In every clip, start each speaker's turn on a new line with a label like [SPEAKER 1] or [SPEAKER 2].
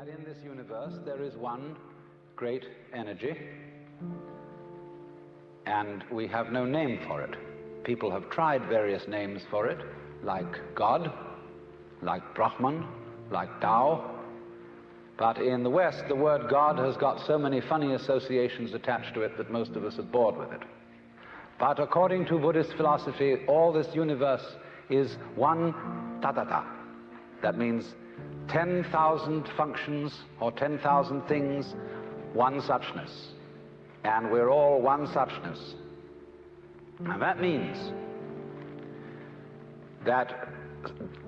[SPEAKER 1] that in this universe there is one great energy, and we have no name for it. People have tried various names for it, like God, like Brahman, like Tao. But in the West, the word God has got so many funny associations attached to it that most of us are bored with it. But according to Buddhist philosophy, all this universe is one tathata. That means 10,000 functions or 10,000 things, one suchness. And we're all one suchness. And that means that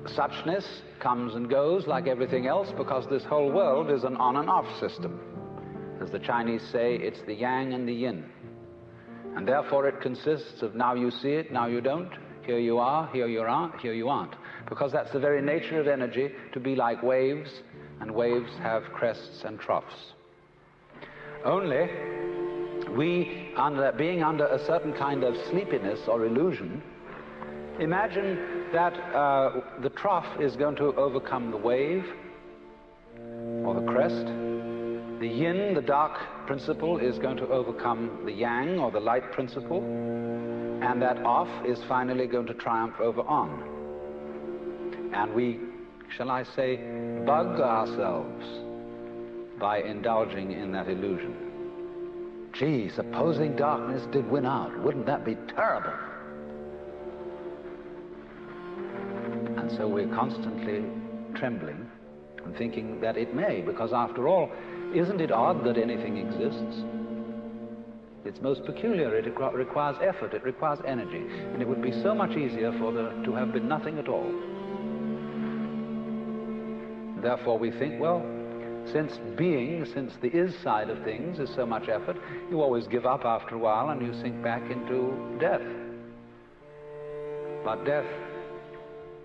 [SPEAKER 1] suchness comes and goes like everything else, because this whole world is an on and off system. As the Chinese say, it's the yang and the yin. And therefore it consists of now you see it, now you don't, here you are, here you aren't, here you aren't. Because that's the very nature of energy, to be like waves, and waves have crests and troughs. Only we, being under a certain kind of sleepiness or illusion, imagine that the trough is going to overcome the wave or the crest. The yin, the dark principle, is going to overcome the yang or the light principle, and that off is finally going to triumph over on. And we, shall I say, bug ourselves by indulging in that illusion. Gee, supposing darkness did win out, wouldn't that be terrible? And so we're constantly trembling and thinking that it may, because after all, isn't it odd that anything exists? It's most peculiar. It requires effort, it requires energy, and it would be so much easier for there to have been nothing at all. Therefore we think, well, since the is side of things is so much effort, you always give up after a while and you sink back into death. But death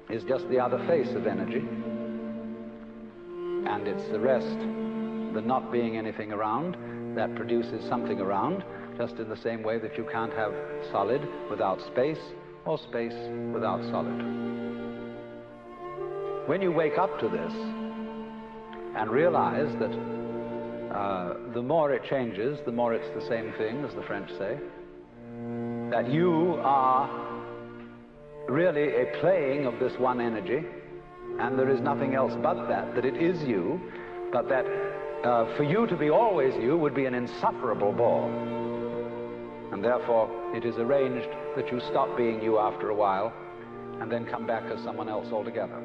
[SPEAKER 1] is just the other face of energy, and it's the rest, the not being anything around, that produces something around, just in the same way that you can't have solid without space, or space without solid. When you wake up to this and realize that the more it changes, the more it's the same thing, as the French say, that you are really a playing of this one energy, and there is nothing else but that it is you, but that for you to be always you would be an insufferable bore. And therefore it is arranged that you stop being you after a while and then come back as someone else altogether.